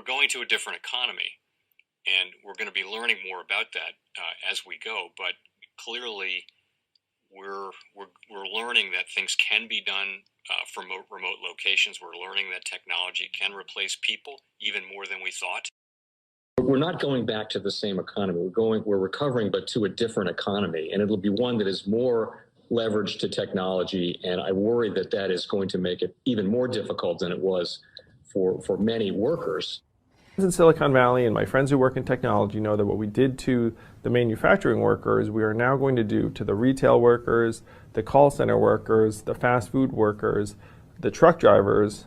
going to a different economy, and we're going to be learning more about that as we go. But clearly, we're learning that things can be done from remote locations. We're learning that technology can replace people even more than we thought. We're not going back to the same economy. We're recovering, but to a different economy, and it'll be one that is more leveraged to technology. And I worry that that is going to make it even more difficult than it was for many workers. In Silicon Valley, and my friends who work in technology know that what we did to the manufacturing workers, we are now going to do to the retail workers, the call center workers, the fast food workers, the truck drivers,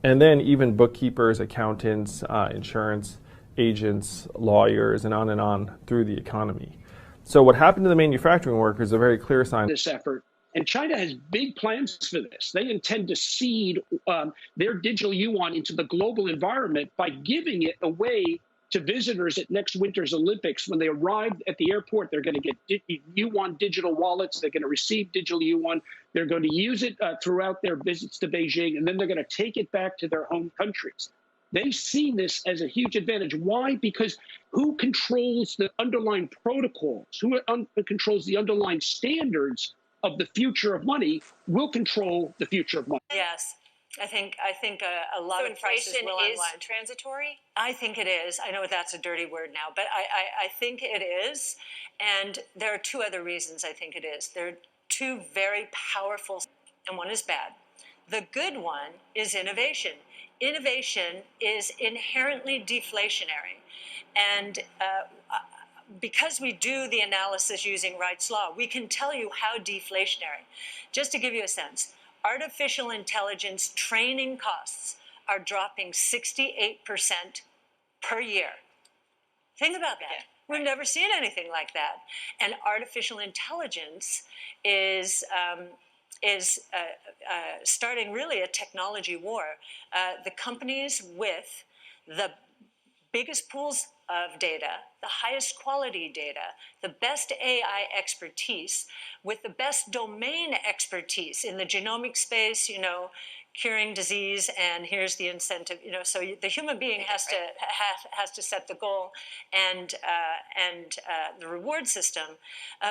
and then even bookkeepers, accountants, insurance agents, lawyers, and on through the economy. So what happened to the manufacturing workers is a very clear sign. This effort, and China has big plans for this. They intend to seed their digital yuan into the global environment by giving it away to visitors at next winter's Olympics. When they arrive at the airport, they're going to get yuan digital wallets. They're going to receive digital yuan. They're going to use it throughout their visits to Beijing, and then they're going to take it back to their home countries. They see this as a huge advantage. Why? Because who controls the underlying protocols, who controls the underlying standards of the future of money will control the future of money. Yes. I think a lot of prices will unwind. Is transitory? I think it is. I know that's a dirty word now, but I think it is. And there are two other reasons I think it is. There are two very powerful, and one is bad. The good one is innovation. Innovation is inherently deflationary. And because we do the analysis using Wright's Law, we can tell you how deflationary. Just to give you a sense, artificial intelligence training costs are dropping 68% per year. Think about that. We've never seen anything like that. And artificial intelligence is starting really a technology war. The companies with the biggest pools of data, the highest quality data, the best AI expertise, with the best domain expertise in the genomic space, curing disease, and here's the incentive, so the human being has to set the goal and the reward system,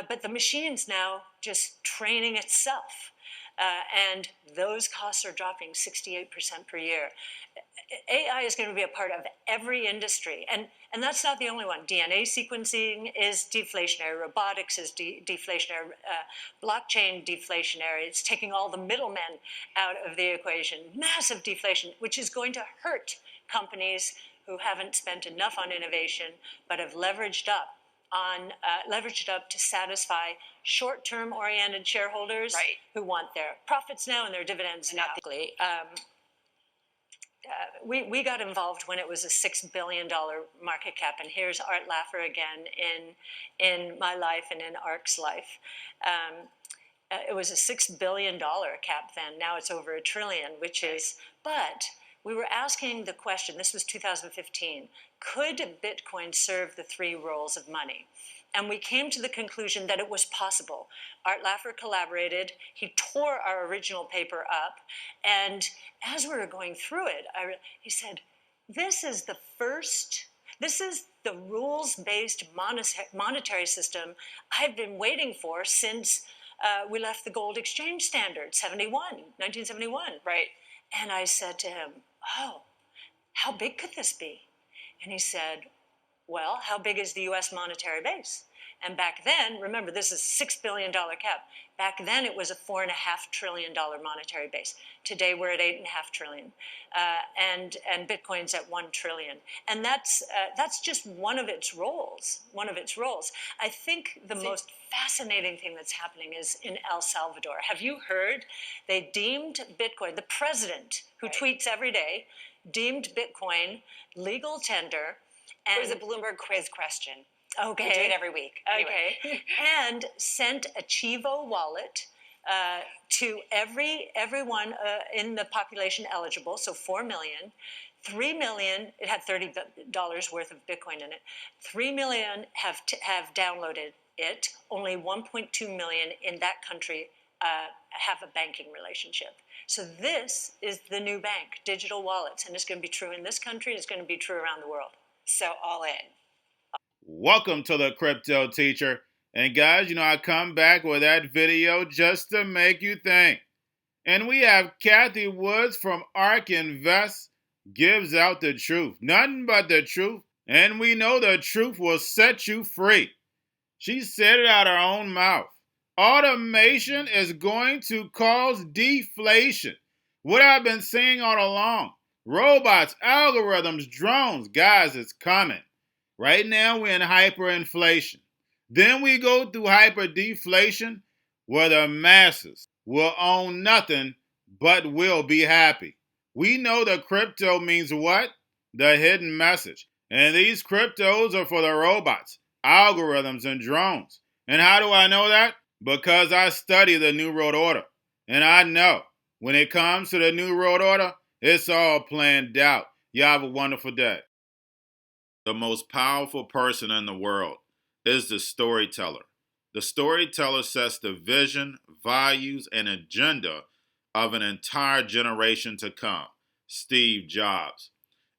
but the machine's now just training itself. And those costs are dropping 68% per year. AI is going to be a part of every industry, and that's not the only one. DNA sequencing is deflationary, robotics is deflationary, blockchain deflationary. It's taking all the middlemen out of the equation. Massive deflation, which is going to hurt companies who haven't spent enough on innovation, but have leveraged up to satisfy short-term oriented shareholders who want their profits now and their dividends now. We got involved when it was a $6 billion market cap, and here's Art Laffer again in my life and in ARC's life. It was a $6 billion cap then. Now it's over $1 trillion, but we were asking the question, this was 2015, could Bitcoin serve the three roles of money? And we came to the conclusion that it was possible. Art Laffer collaborated. He tore our original paper up. And as we were going through it, he said, this is the rules-based monetary system I've been waiting for since we left the gold exchange standard, 1971. Right. And I said to him, oh, how big could this be? And he said, well, how big is the U.S. monetary base? And back then, remember, this is a $6 billion cap. Back then, it was a $4.5 trillion monetary base. Today, we're at $8.5 trillion, and Bitcoin's at $1 trillion. And that's just one of its roles. I think the most fascinating thing that's happening is in El Salvador. Have you heard? They deemed Bitcoin, the president, who tweets every day, deemed Bitcoin legal tender. And it was a Bloomberg quiz question. Okay. We do it every week. Anyway. Okay. And sent a Chivo wallet to everyone in the population eligible, so 4 million. 3 million, it had $30 worth of Bitcoin in it. 3 million have downloaded it. Only 1.2 million in that country have a banking relationship. So this is the new bank, digital wallets, and it's going to be true in this country, it's going to be true around the world. So all in. Welcome to the Crypto Teacher. And guys, I come back with that video just to make you think. And we have Cathie Woods from ARK Invest gives out the truth, nothing but the truth. And we know the truth will set you free. She said it out her own mouth. Automation is going to cause deflation. What I've been saying all along. Robots, algorithms, drones. Guys, it's coming. Right now, we're in hyperinflation. Then we go through hyperdeflation, where the masses will own nothing but will be happy. We know the crypto means what? The hidden message. And these cryptos are for the robots, algorithms, and drones. And how do I know that? Because I study the New World Order. And I know when it comes to the New World Order, it's all planned out. You have a wonderful day. The most powerful person in the world is the storyteller. The storyteller sets the vision, values, and agenda of an entire generation to come. Steve Jobs.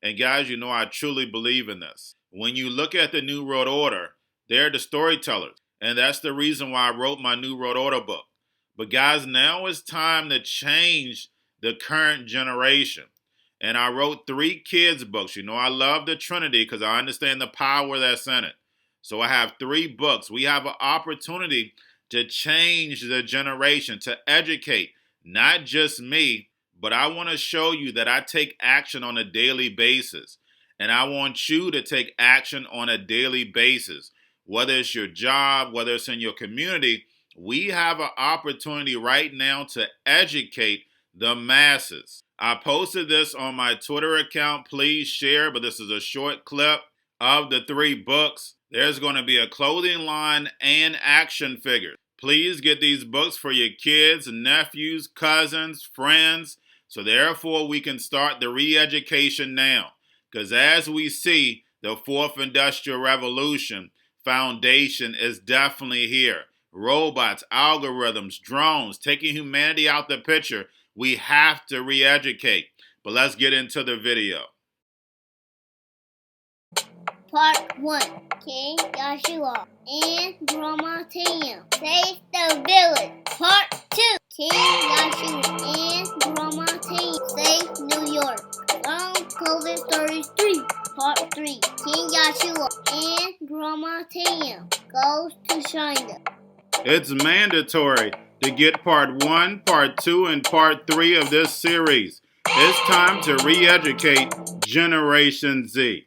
And guys, I truly believe in this. When you look at the New World Order, they're the storytellers. And that's the reason why I wrote my New World Order book. But guys, now it's time to change the current generation. And I wrote 3 kids' books. I love the Trinity because I understand the power that's in it. So I have 3 books. We have an opportunity to change the generation, to educate, not just me, but I want to show you that I take action on a daily basis. And I want you to take action on a daily basis. Whether it's your job, whether it's in your community, we have an opportunity right now to educate the masses. I posted this on my Twitter account. Please share, but this is a short clip of the 3 books. There's going to be a clothing line and action figures. Please get these books for your kids, nephews, cousins, friends, so therefore we can start the re-education now. Because as we see, the 4th Industrial Revolution foundation is definitely here. Robots, algorithms, drones, taking humanity out the picture. We have to re-educate. But let's get into the video. Part 1. King Joshua and Grandma Tam save the village. Part 2. King Joshua and Grandma Tam save New York. Long COVID Stories 3. Part 3. King Joshua and Grandma Tam goes to China. It's mandatory to get part 1, part 2, and part 3 of this series. It's time to re-educate Generation Z.